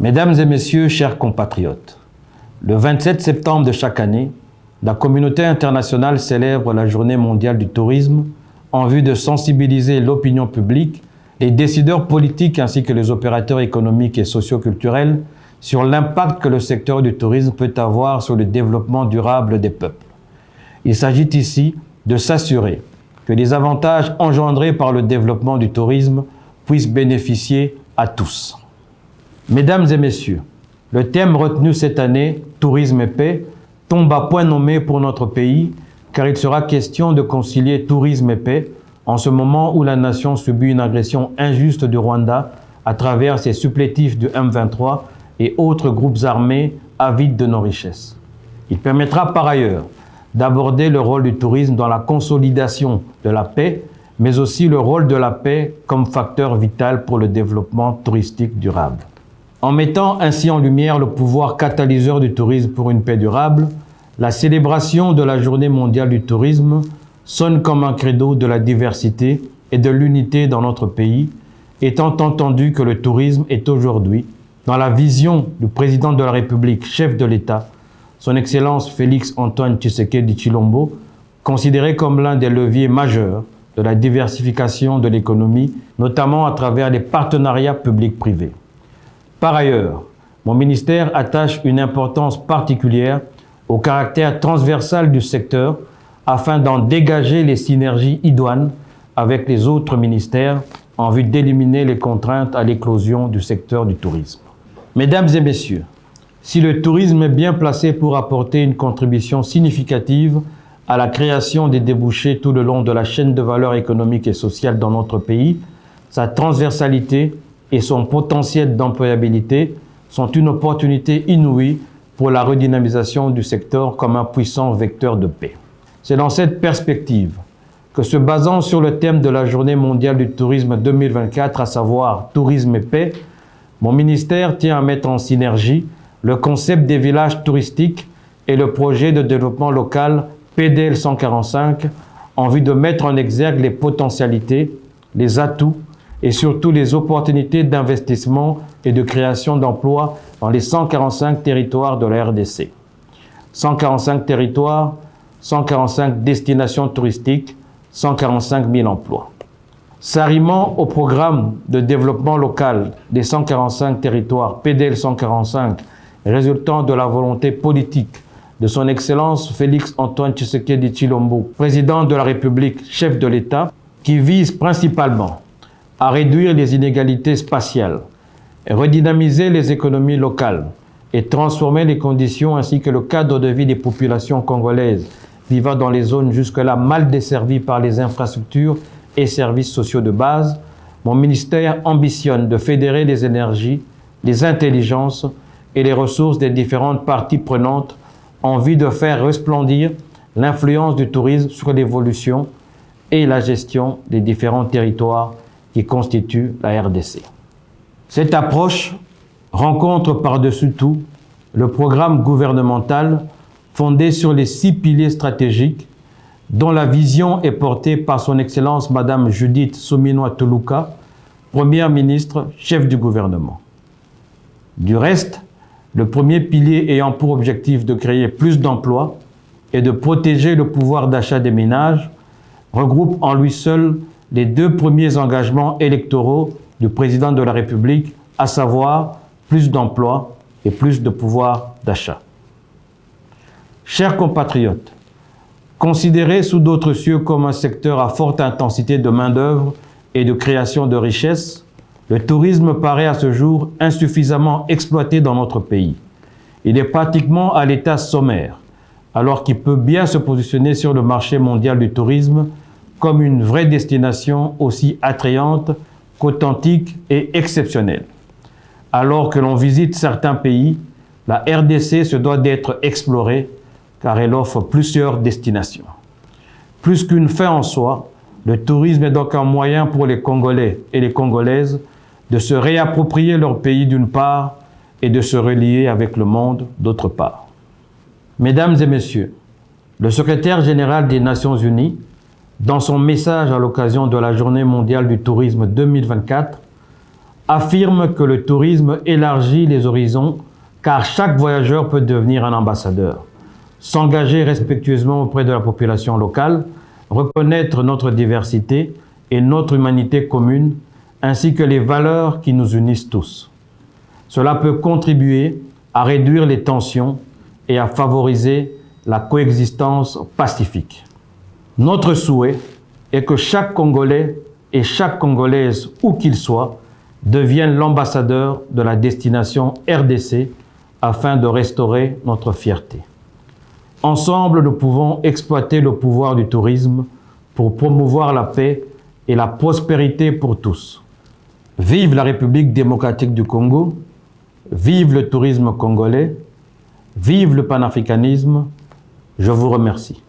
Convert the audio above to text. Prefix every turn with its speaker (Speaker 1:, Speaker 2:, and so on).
Speaker 1: Mesdames et messieurs, chers compatriotes, le 27 septembre de chaque année, la communauté internationale célèbre la Journée mondiale du tourisme en vue de sensibiliser l'opinion publique, les décideurs politiques ainsi que les opérateurs économiques et socio-culturels sur l'impact que le secteur du tourisme peut avoir sur le développement durable des peuples. Il s'agit ici de s'assurer que les avantages engendrés par le développement du tourisme puissent bénéficier à tous. Mesdames et messieurs, le thème retenu cette année, Tourisme et paix, tombe à point nommé pour notre pays, car il sera question de concilier tourisme et paix en ce moment où la nation subit une agression injuste du Rwanda à travers ses supplétifs du M23 et autres groupes armés avides de nos richesses. Il permettra par ailleurs d'aborder le rôle du tourisme dans la consolidation de la paix, mais aussi le rôle de la paix comme facteur vital pour le développement touristique durable. En mettant ainsi en lumière le pouvoir catalyseur du tourisme pour une paix durable, la célébration de la Journée mondiale du tourisme sonne comme un credo de la diversité et de l'unité dans notre pays, étant entendu que le tourisme est aujourd'hui, dans la vision du président de la République, chef de l'État, son Excellence Félix Antoine Tshisekedi Tshilombo, considéré comme l'un des leviers majeurs de la diversification de l'économie, notamment à travers les partenariats publics-privés. Par ailleurs, mon ministère attache une importance particulière au caractère transversal du secteur afin d'en dégager les synergies idoines avec les autres ministères en vue d'éliminer les contraintes à l'éclosion du secteur du tourisme. Mesdames et messieurs, si le tourisme est bien placé pour apporter une contribution significative à la création des débouchés tout le long de la chaîne de valeur économique et sociale dans notre pays, sa transversalité et son potentiel d'employabilité sont une opportunité inouïe pour la redynamisation du secteur comme un puissant vecteur de paix. C'est dans cette perspective que, se basant sur le thème de la Journée mondiale du tourisme 2024, à savoir tourisme et paix, mon ministère tient à mettre en synergie le concept des villages touristiques et le projet de développement local PDL 145 en vue de mettre en exergue les potentialités, les atouts et surtout les opportunités d'investissement et de création d'emplois dans les 145 territoires de la RDC. 145 territoires, 145 destinations touristiques, 145 000 emplois. S'arrimant au programme de développement local des 145 territoires PDL 145, résultant de la volonté politique de son Excellence Félix Antoine Tshisekedi Tshilombo, président de la République, chef de l'État, qui vise principalement à réduire les inégalités spatiales, redynamiser les économies locales et transformer les conditions ainsi que le cadre de vie des populations congolaises vivant dans les zones jusque-là mal desservies par les infrastructures et services sociaux de base, mon ministère ambitionne de fédérer les énergies, les intelligences et les ressources des différentes parties prenantes en vue de faire resplendir l'influence du tourisme sur l'évolution et la gestion des différents territoires qui constituent la RDC. Cette approche rencontre par-dessus tout le programme gouvernemental fondé sur les 6 piliers stratégiques dont la vision est portée par son Excellence Madame Judith Suminwa Tuluka, Première ministre, chef du gouvernement. Du reste, le premier pilier ayant pour objectif de créer plus d'emplois et de protéger le pouvoir d'achat des ménages, regroupe en lui seul les 2 premiers engagements électoraux du président de la République, à savoir plus d'emplois et plus de pouvoir d'achat. Chers compatriotes, considéré sous d'autres cieux comme un secteur à forte intensité de main-d'œuvre et de création de richesses, le tourisme paraît à ce jour insuffisamment exploité dans notre pays. Il est pratiquement à l'état sommaire, alors qu'il peut bien se positionner sur le marché mondial du tourisme comme une vraie destination aussi attrayante qu'authentique et exceptionnelle. Alors que l'on visite certains pays, la RDC se doit d'être explorée car elle offre plusieurs destinations. Plus qu'une fin en soi, le tourisme est donc un moyen pour les Congolais et les Congolaises de se réapproprier leur pays d'une part et de se relier avec le monde d'autre part. Mesdames et messieurs, le secrétaire général des Nations Unies, dans son message à l'occasion de la Journée mondiale du tourisme 2024, affirme que le tourisme élargit les horizons car chaque voyageur peut devenir un ambassadeur, s'engager respectueusement auprès de la population locale, reconnaître notre diversité et notre humanité commune, ainsi que les valeurs qui nous unissent tous. Cela peut contribuer à réduire les tensions et à favoriser la coexistence pacifique. Notre souhait est que chaque Congolais et chaque Congolaise, où qu'il soit, devienne l'ambassadeur de la destination RDC afin de restaurer notre fierté. Ensemble, nous pouvons exploiter le pouvoir du tourisme pour promouvoir la paix et la prospérité pour tous. Vive la République démocratique du Congo, vive le tourisme congolais, vive le panafricanisme. Je vous remercie.